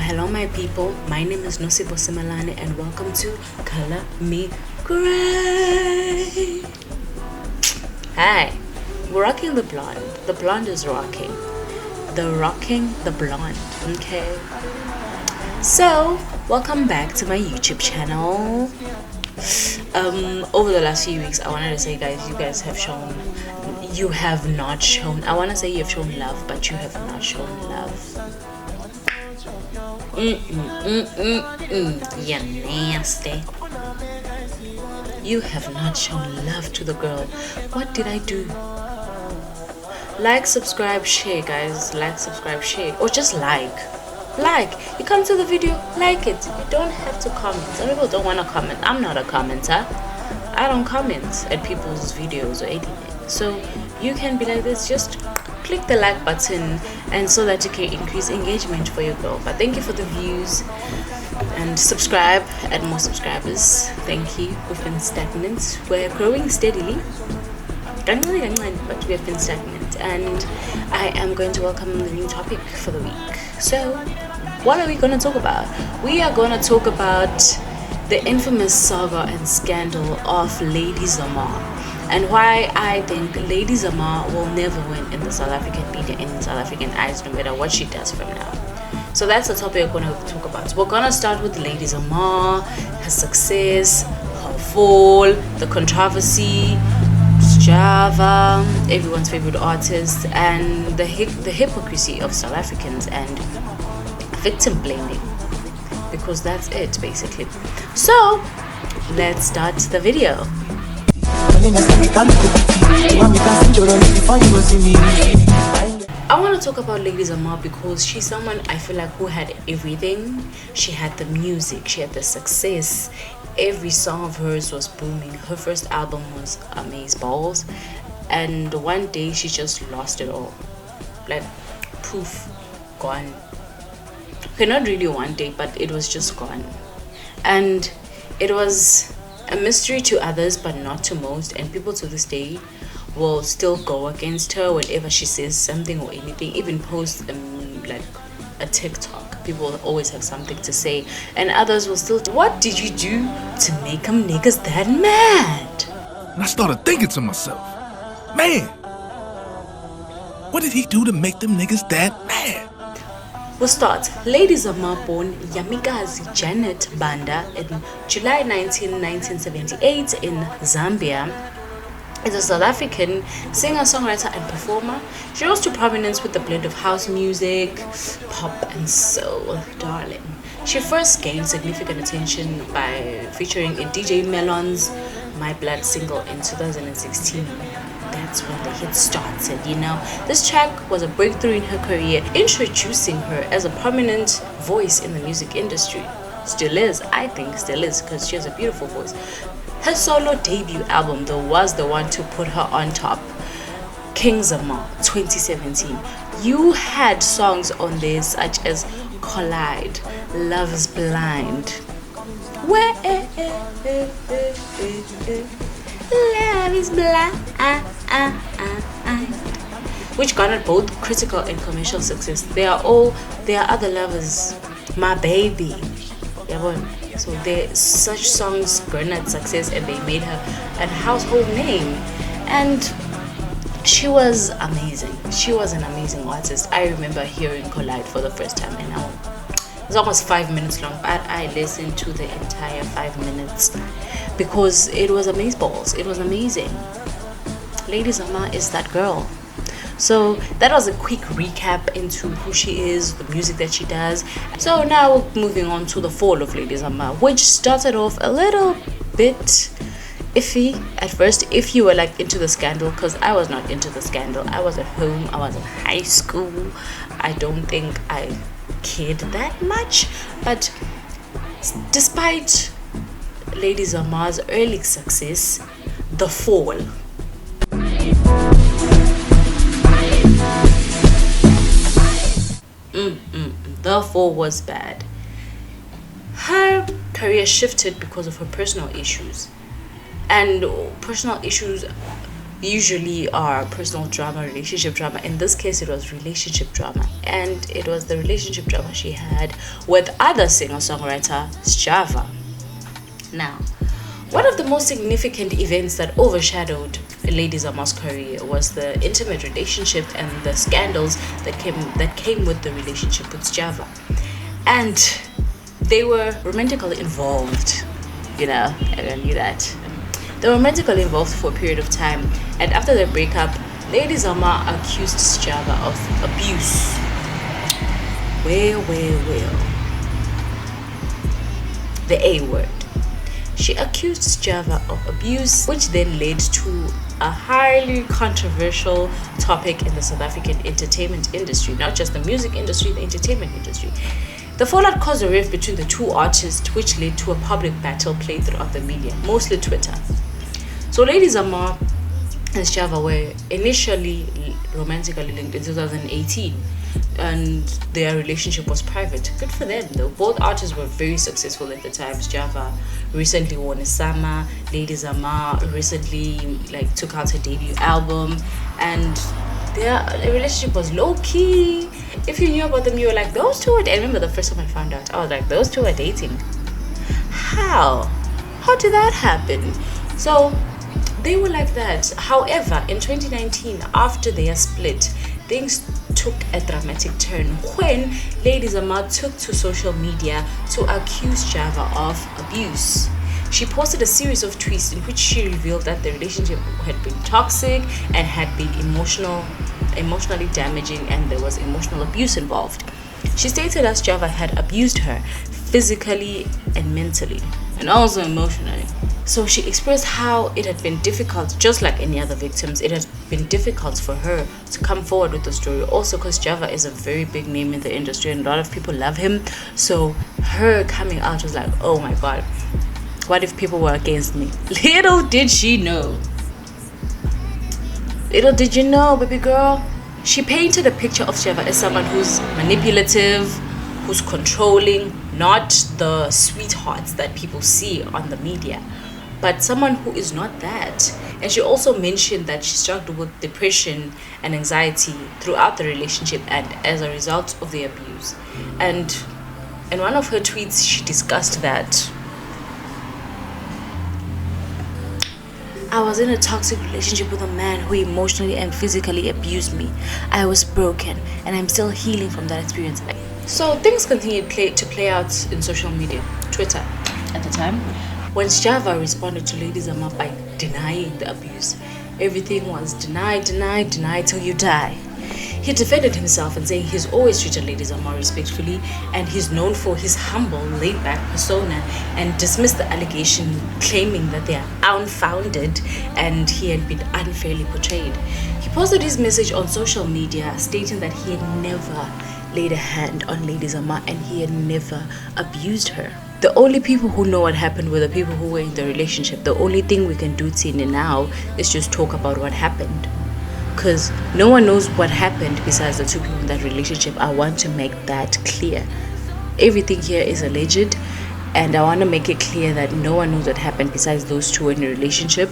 Hello my people, my name is Nosibo Simalane and welcome to Color Me Gray. Hi, we're rocking the blonde. The blonde is rocking. The blonde, okay? So, welcome back to my YouTube channel. Over the last few weeks, I wanted to say, guys, you have not shown, I want to say you've shown love, but you have not shown love. You're nasty. You have not shown love to the girl. What did I do? Like, subscribe, share, guys. Like, subscribe, share, or just like. You come to the video, like it. You don't have to comment. Some people don't want to comment. I'm not a commenter. I don't comment at people's videos or anything. So you can be like this. Just click the like button, and so that you can increase engagement for your girl. But thank you for the views, and subscribe, add more subscribers. Thank you. We've been stagnant. We're growing steadily, but we have been stagnant, and I am going to welcome the new topic for the week. So what are we going to talk about? We are going to talk about the infamous saga and scandal of Lady Zamar, and why I think Lady Zamar will never win in the South African media, in South African eyes, no matter what she does from now. So that's the topic we're going to talk about. So we're going to start with Lady Zamar, her success, her fall, the controversy, Java, everyone's favorite artist, and the hypocrisy of South Africans and victim blaming, because that's it basically. So let's start the video. I want to talk about Lady Zamar because she's someone I feel like who had everything. She had the music, she had the success. Every song of hers was booming. Her first album was Amazeballs, and one day she just lost it all. Like, poof, gone. Okay, not really one day, but it was just gone. And it was a mystery to others, but not to most. And people to this day will still go against her whenever she says something or anything, even post like a TikTok. People always have something to say, and others will still, what did you do to make them niggas that mad? And I started thinking to myself, man, what did he do to make them niggas that mad? We'll start. Lady Zamar, born Yamikazi Janet Banda in July 1978 in Zambia, is a South African singer, songwriter, and performer. She rose to prominence with the blend of house music, pop, and soul. Darling. She first gained significant attention by featuring in DJ Melon's My Blood single in 2016. That's when the hit started, you know. This track was a breakthrough in her career, introducing her as a prominent voice in the music industry. Still is, I think, because she has a beautiful voice. Her solo debut album, though, was the one to put her on top. King Zamar, 2017. You had songs on there such as Collide, Love is Blind, Love is Blind, which garnered both critical and commercial success. They are other lovers, My Baby. So such songs garnered success, and they made her a household name. And she was amazing. She was an amazing artist. I remember hearing Collide for the first time, and it was almost 5 minutes long, but I listened to the entire 5 minutes because it was amazeballs. It was amazing. Lady Zamar is that girl. So that was a quick recap into who she is, the music that she does. So now moving on to the fall of Lady Zamar, which started off a little bit iffy at first, if you were like into the scandal, because I was not into the scandal. I was at home, I was in high school. I don't think I cared that much. But despite Lady Zamar's early success, the fall, the fall was bad. Her career shifted because of her personal issues, and personal issues usually are personal drama, relationship drama. In this case, it was relationship drama, and it was the relationship drama she had with other singer-songwriter Sjava. Now, one of the most significant events that overshadowed Lady Zamar's career was the intimate relationship and the scandals that came with the relationship with Sjava. And they were romantically involved, everyone knew that. They were romantically involved for a period of time, and after their breakup, Lady Zamar accused Sjava of abuse. Well. The A word. She accused Sjava of abuse, which then led to a highly controversial topic in the South African entertainment industry, not just the music industry, the entertainment industry. The fallout caused a rift between the two artists, which led to a public battle played throughout the media, mostly Twitter. So Lady Zamar and Sjava were initially romantically linked in 2018, and their relationship was private. Good for them though. Both artists were very successful at the time. Sjava recently won a summer. Lady Zamar recently took out her debut album, and their relationship was low-key. If you knew about them, you were like, those two are dating. I remember the first time I found out, I was like, those two are dating. How did that happen? So they were like that. However, in 2019, after their split, things took a dramatic turn when Lady Zamar took to social media to accuse Sjava of abuse. She posted a series of tweets in which she revealed that the relationship had been toxic and had been emotionally damaging, and there was emotional abuse involved. She stated that Sjava had abused her physically and mentally, and also emotionally. So she expressed how it had been difficult, just like any other victims, it had been difficult for her to come forward with the story. Also because Sjava is a very big name in the industry and a lot of people love him. So her coming out was like, oh my God, what if people were against me? Little did she know. Little did you know, baby girl. She painted a picture of Sjava as someone who's manipulative, who's controlling, not the sweethearts that people see on the media, but someone who is not that. And she also mentioned that she struggled with depression and anxiety throughout the relationship and as a result of the abuse. And in one of her tweets, she discussed that I was in a toxic relationship with a man who emotionally and physically abused me. I was broken and I'm still healing from that experience. So things continued to play out in social media, Twitter at the time, when Sjava responded to Lady Zamar by denying the abuse. Everything was deny till you die. He defended himself and saying he's always treated Lady Zamar respectfully and he's known for his humble, laid-back persona, and dismissed the allegation, claiming that they are unfounded and he had been unfairly portrayed. He posted his message on social media stating that he had never laid a hand on Lady Zamar and he had never abused her. The only people who know what happened were the people who were in the relationship. The only thing we can do now is just talk about what happened, because no one knows what happened besides the two people in that relationship. I want to make that clear. Everything here is alleged, and I want to make it clear that no one knows what happened besides those two in a relationship,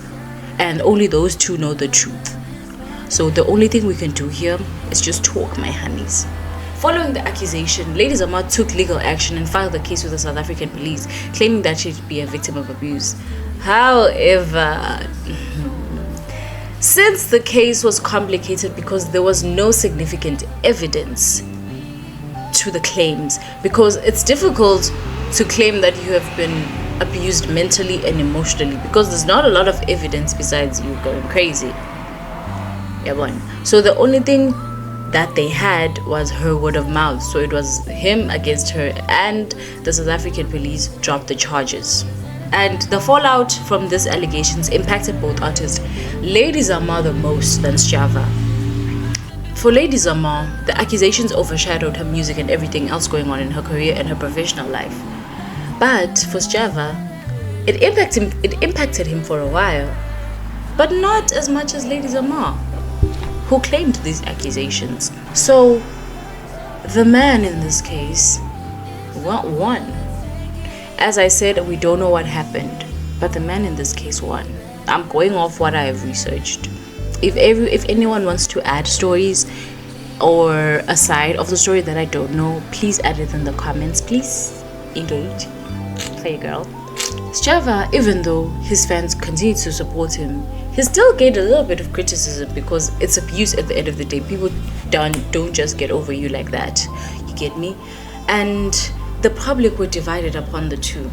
and only those two know the truth. So the only thing we can do here is just talk, my honeys. Following the accusation, Lady Zamar took legal action and filed a case with the South African police, claiming that she'd be a victim of abuse. However, since the case was complicated because there was no significant evidence to the claims, because it's difficult to claim that you have been abused mentally and emotionally because there's not a lot of evidence besides you going crazy. So the only thing that they had was her word of mouth. So it was him against her, and the South African police dropped the charges. And the fallout from these allegations impacted both artists, Lady Zamar the most than Sjava. For Lady Zamar, the accusations overshadowed her music and everything else going on in her career and her professional life. But for Sjava, it impacted him for a while, but not as much as Lady Zamar, who claimed these accusations. So the man in this case won. As I said, we don't know what happened, but the man in this case won. I'm going off what I have researched. if anyone wants to add stories or a side of the story that I don't know, please add it in the comments. Please engage. Play girl. Sjava, even though his fans continue to support him, he still gained a little bit of criticism because it's abuse at the end of the day. People don't just get over you like that. You get me? And the public were divided upon the two.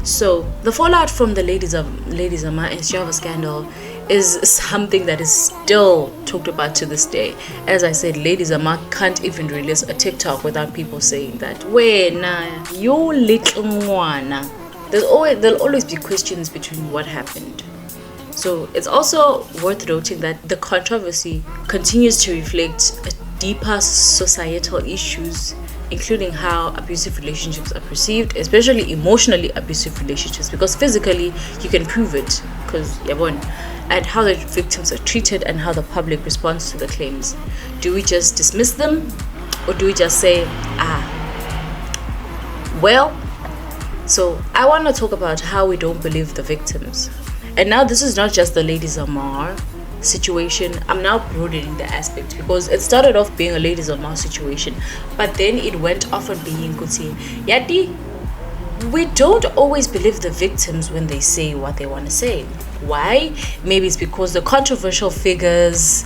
So the fallout from the Lady Zamar and Sjava scandal is something that is still talked about to this day. As I said, Lady Zamar can't even release a TikTok without people saying that, "Wena, you little mwana." There'll always be questions between what happened. So it's also worth noting that the controversy continues to reflect deeper societal issues, including how abusive relationships are perceived, especially emotionally abusive relationships, because physically you can prove it, because and how the victims are treated and how the public responds to the claims. Do we just dismiss them, or do we just say, well? So I want to talk about how we don't believe the victims. And now this is not just the Lady Zamar situation. I'm now broadening the aspect because it started off being a Lady Zamar situation, but then it went off on being Kuti. Yati, we don't always believe the victims when they say what they want to say. Why? Maybe it's because the controversial figures,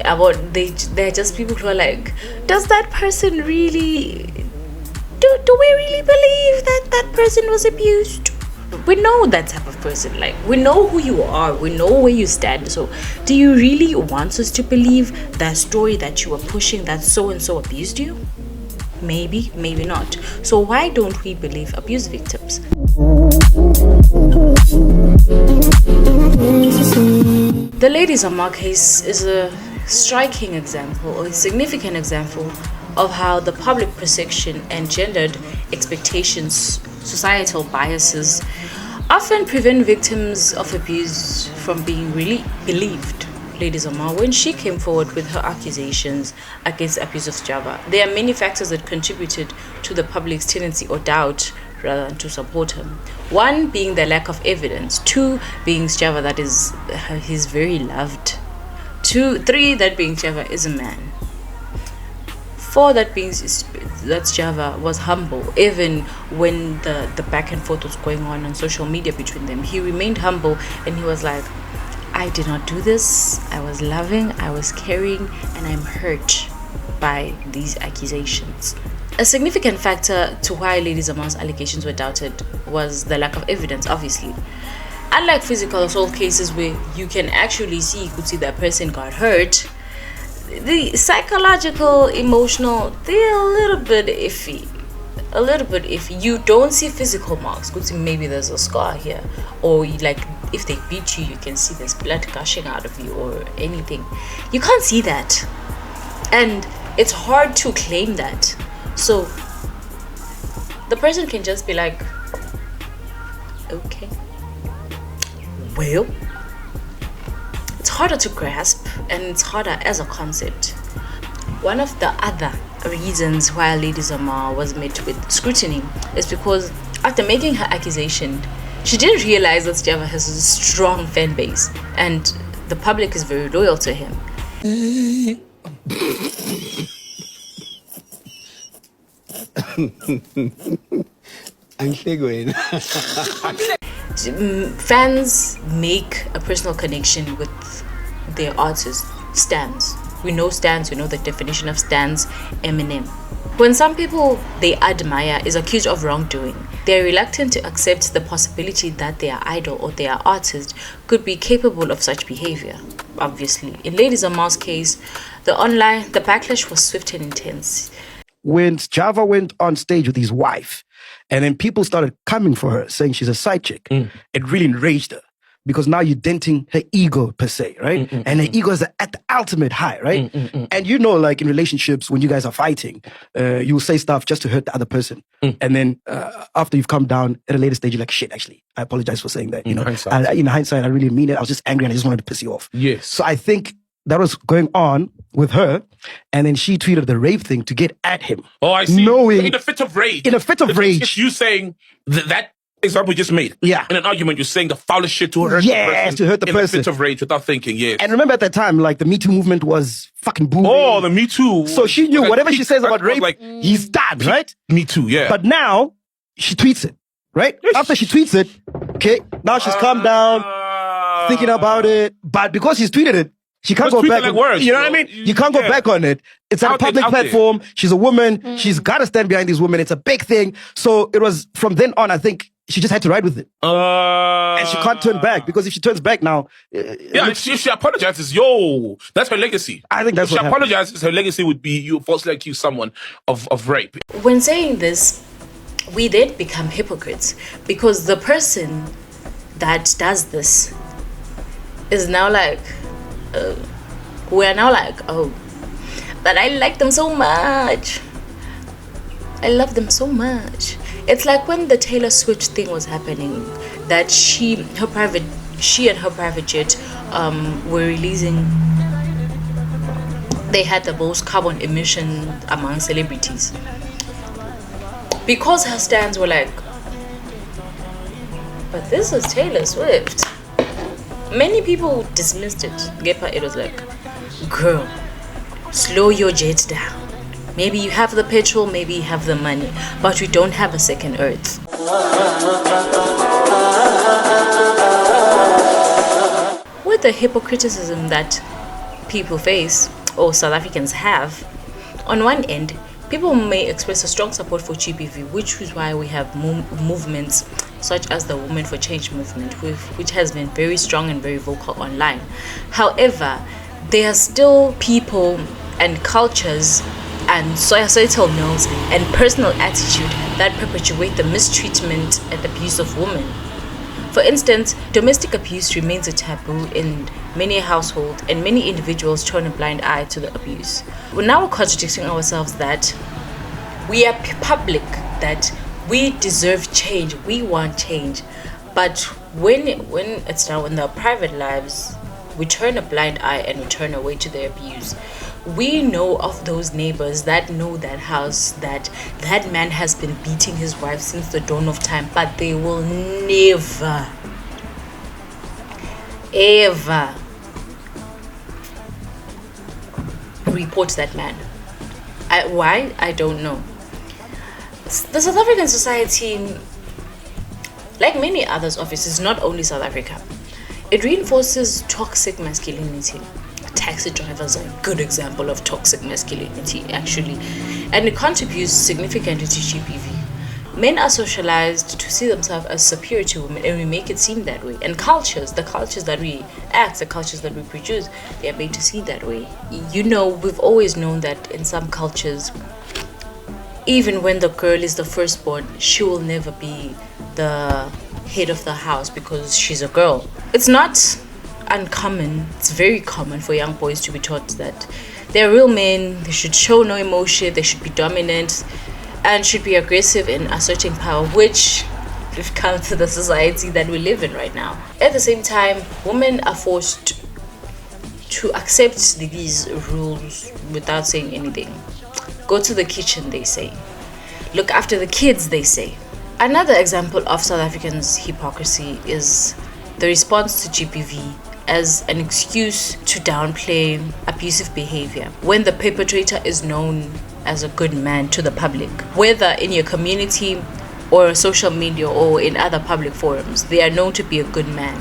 they're just people who are like, does that person really... Do we really believe that that person was abused? We know that type of person. Like, we know who you are. We know where you stand. So, do you really want us to believe that story that you were pushing, that so-and-so abused you? Maybe, maybe not. So, why don't we believe abuse victims? The Lady Zamar case is a striking example, or a significant example, of how the public perception and gendered expectations, societal biases, often prevent victims of abuse from being really believed. Lady Zamar, when she came forward with her accusations against abuse of Sjava, there are many factors that contributed to the public's tendency or doubt rather than to support him. One being the lack of evidence. Two being Sjava, that is, he's very loved. Three, that being Sjava is a man. Four, that being that Sjava was humble. Even when the back and forth was going on social media between them, he remained humble and he was like, I did not do this. I was loving, I was caring, and I'm hurt by these accusations. A significant factor to why Lady Zamar's allegations were doubted was the lack of evidence, obviously. Unlike physical assault cases where you can actually see, you could see that person got hurt, the psychological, emotional, they're a little bit iffy. You don't see physical marks. Could see maybe there's a scar here, or like if they beat you, you can see there's blood gushing out of you or anything. You can't see that, and it's hard to claim that. So the person can just be like, okay, well, it's harder to grasp and it's harder as a concept. One of the other reasons why Lady Zamar was met with scrutiny is because after making her accusation, she didn't realize that Sjava has a strong fan base and the public is very loyal to him. Fans make a personal connection with their artist. Stans. We know stans, we know the definition of stans, Eminem. When some people they admire is accused of wrongdoing, they're reluctant to accept the possibility that their idol or their artist could be capable of such behavior. Obviously, in Lady Zamar's case, the backlash was swift and intense. When Sjava went on stage with his wife, and then people started coming for her, saying she's a side chick, it really enraged her. Because now you're denting her ego, per se, right? And her ego is at the ultimate high, right? And you know, like in relationships, when you guys are fighting, you'll say stuff just to hurt the other person. And then after you've come down at a later stage, you're like, shit, actually, I apologize for saying that. You know, in hindsight, I really mean it. I was just angry and I just wanted to piss you off. Yes. So I think that was going on with her. And then she tweeted the rape thing to get at him. Oh, I see. Knowing, in a fit of rage. In a fit of rage. It's you saying that example you just made. Yeah. In an argument, you're saying the foulest shit to hurt the person. To hurt the in person. a fit of rage without thinking, yes. And remember at that time, like the Me Too movement was fucking booming. Oh, the Me Too. So she knew like whatever she peak, says about right? rape, Like, he's done, right? Me Too, yeah. But now, she tweets it, right? After she tweets it, okay, now she's calmed down, thinking about it. But because she's tweeted it, she can't go back. Like words, you know what I mean? You can't go back on it. It's a public platform. She's a woman. She's got to stand behind these women. It's a big thing. So it was from then on, I think, she just had to ride with it. And she can't turn back, because if she turns back now... if she apologizes, that's her legacy. I think that's if what she apologizes, her legacy would be you falsely accuse someone of rape. When saying this, we then become hypocrites, because the person that does this is now like... we're now like, oh, but I like them so much. I love them so much. It's like when the Taylor Swift thing was happening, that she and her private jet were releasing. They had the most carbon emission among celebrities, because her stands were like, but this is Taylor Swift. Many people dismissed it. Gepa, it was like, girl, slow your jet down. Maybe you have the petrol, maybe you have the money, but we don't have a second earth. With the hypocriticism that people face, or South Africans have, on one end, people may express a strong support for GBV, which is why we have movements such as the Women for Change movement, which has been very strong and very vocal online. However, there are still people and cultures and societal norms and personal attitude that perpetuate the mistreatment and abuse of women. For instance, domestic abuse remains a taboo in many households, and many individuals turn a blind eye to the abuse. We're now contradicting ourselves that we are public, that we deserve change, we want change, but when it's now in our private lives, we turn a blind eye and we turn away to the abuse. We know of those neighbors that know that house, that man has been beating his wife since the dawn of time, but they will never, ever report that man. Why? I don't know. The South African society, like many others, obviously, not only South Africa, it reinforces toxic masculinity. Taxi drivers are a good example of toxic masculinity, actually, and it contributes significantly to GBV. Men are socialized to see themselves as superior to women, and we make it seem that way. And the cultures that we act, the cultures that we produce, they are made to see that way. You know, we've always known that in some cultures, even when the girl is the firstborn, she will never be the head of the house because she's a girl. It's not uncommon, it's very common for young boys to be taught that they're real men, they should show no emotion, they should be dominant and should be aggressive in asserting power, which we've come to the society that we live in right now. At the same time, women are forced to accept these rules without saying anything. Go to the kitchen, they say. Look after the kids, they say. Another example of South Africans' hypocrisy is the response to GBV as an excuse to downplay abusive behavior when the perpetrator is known as a good man to the public. Whether in your community or social media or in other public forums, they are known to be a good man.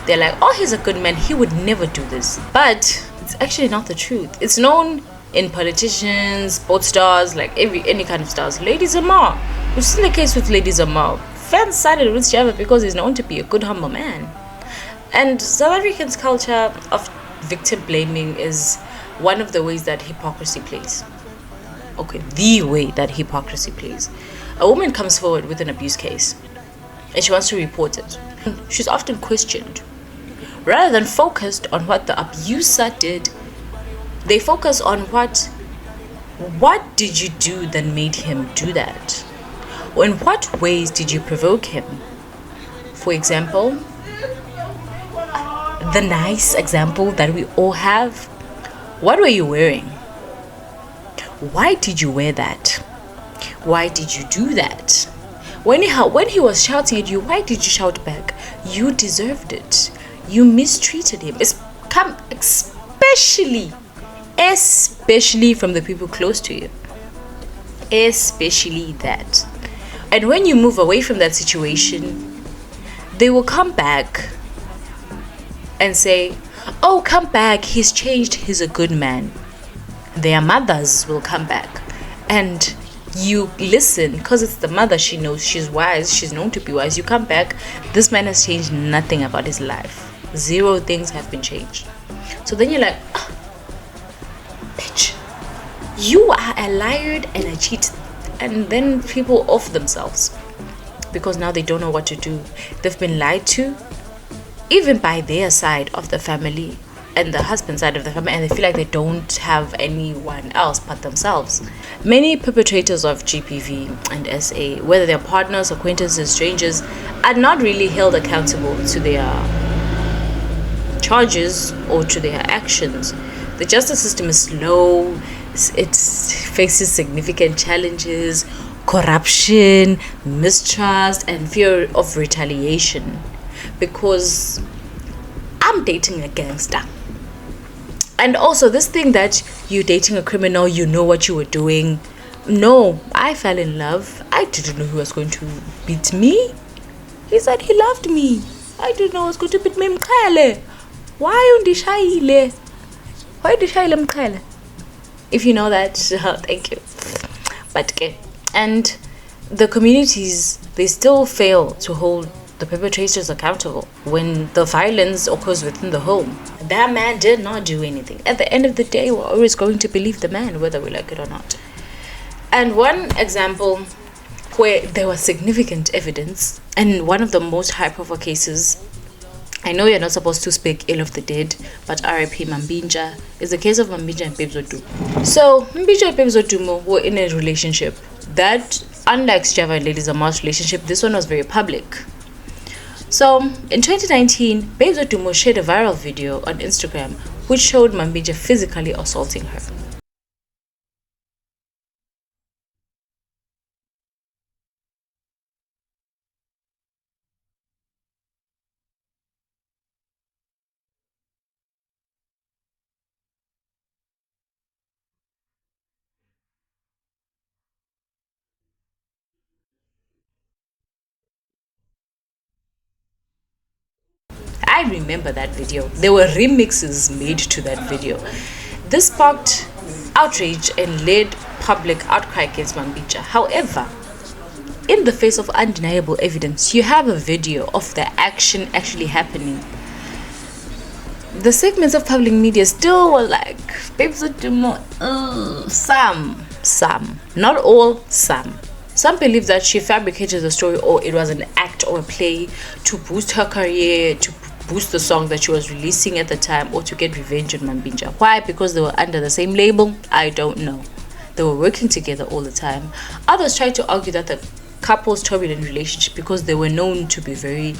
They're like, oh, he's a good man, he would never do this. But it's actually not the truth. It's known in politicians, sports stars, like any kind of stars. Lady Zamar, we've seen the case with Lady Zamar. Fans sided with Java because he's known to be a good, humble man. And South Africans' culture of victim blaming is one of the ways that hypocrisy plays. Okay, the way that hypocrisy plays. A woman comes forward with an abuse case and she wants to report it. She's often questioned. Rather than focused on what the abuser did, they focus on what did you do that made him do that? In what ways did you provoke him? For example, the nice example that we all have. What were you wearing? Why did you wear that? Why did you do that? When he was shouting at you, why did you shout back? You deserved it. You mistreated him. Especially from the people close to you. Especially that. And when you move away from that situation, they will come back and say, oh, come back, he's changed, he's a good man. Their mothers will come back and you listen, because it's the mother, she knows, she's wise, she's known to be wise. You come back, this man has changed nothing about his life. 0 things have been changed. So then you're like, bitch, you are a liar and a cheat. And then people off themselves because now they don't know what to do. They've been lied to, even by their side of the family and the husband side of the family, and they feel like they don't have anyone else but themselves. Many perpetrators of GPV and SA, whether they're partners, acquaintances, strangers, are not really held accountable to their charges or to their actions. The justice system is slow, it faces significant challenges, corruption, mistrust, and fear of retaliation. Because I'm dating a gangster. And also this thing that you're dating a criminal, you know what you were doing. No, I fell in love. I didn't know he was going to beat me. He said he loved me. I didn't know he was going to beat me. Why undishayile? Why undishayile mkhele? If you know that, thank you. But okay. And the communities, they still fail to hold the perpetrators accountable when the violence occurs within the home. That man did not do anything. At the end of the day, we're always going to believe the man, whether we like it or not. And one example where there was significant evidence, and one of the most high-profile cases, I know you're not supposed to speak ill of the dead, but R.I.P. Mambinja, is the case of Mambinja and Babes Odumo. So Mambinja and Babes Odumo were in a relationship that, unlike Java and Lady Zamar's relationship, this one was very public. So in 2019, Babes Odumo shared a viral video on Instagram which showed Mambinja physically assaulting her. I remember that video. There were remixes made to that video. This sparked outrage and led public outcry against Mambinja. However, in the face of undeniable evidence, you have a video of the action actually happening. The segments of public media still were like, Babes Odumo, some, not all, some. Some believe that she fabricated the story, or it was an act or a play to boost her career, to boost the song that she was releasing at the time, or to get revenge on Mambinja. Why? Because they were under the same label? I don't know. They were working together all the time. Others tried to argue that the couple's turbulent relationship, because they were known to be very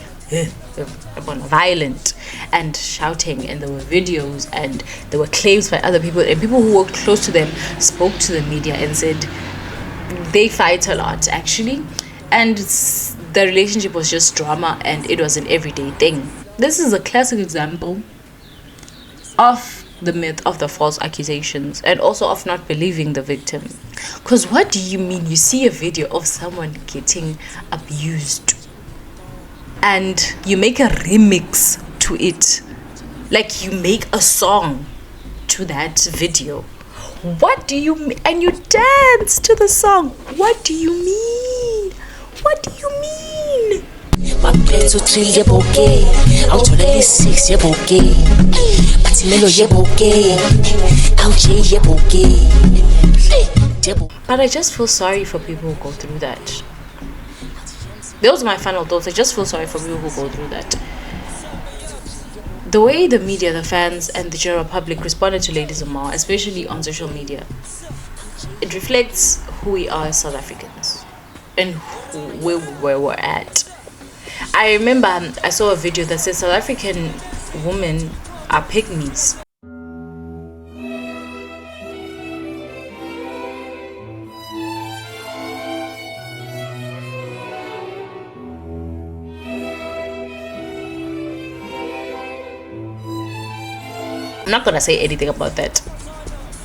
violent and shouting, and there were videos and there were claims by other people, and people who worked close to them spoke to the media and said they fight a lot actually, and the relationship was just drama and it was an everyday thing. This is a classic example of the myth of the false accusations, and also of not believing the victim. Because what do you mean you see a video of someone getting abused and you make a remix to it, like you make a song to that video? What do you mean? And you dance to the song. What do you mean? What do you mean? Mapenzo 3 yeboke, awutholele 6 yeboke, bathimelo yeboke, awuje yeboke. But I just feel sorry for people who go through that. Those are my final thoughts. I just feel sorry for people who go through that. The way the media, the fans, and the general public responded to Lady Zamar, especially on social media, it reflects who we are as South Africans and where we're at. I remember I saw a video that said South African women are pygmies. not gonna say anything about that.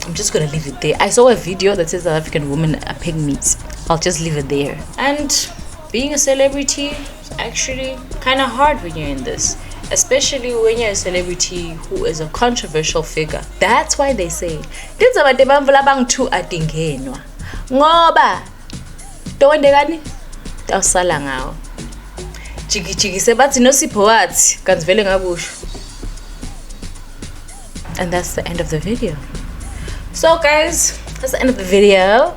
I'm just gonna leave it there. I saw a video that says South African women are pygmies. I'll just leave it there. And being a celebrity is actually kind of hard when you're in this, especially when you're a celebrity who is a controversial figure. That's why they say ngoba towendekani tawusala ngawo jiki sebathi nosipho wathi kanti vele ngakusho. And that's the end of the video. So guys, that's the end of the video.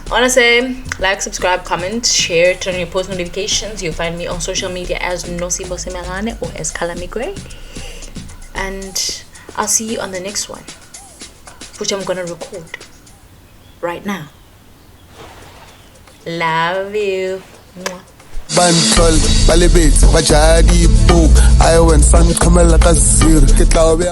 I want to say like, subscribe, comment, share, turn on your post notifications. You'll find me on social media as Nosipo Semelane or as Kalamigwe. And I'll see you on the next one, which I'm gonna record right now. Love you. Mwah. Bantol, balibit, bajadi, book. I went sun, come like a zero.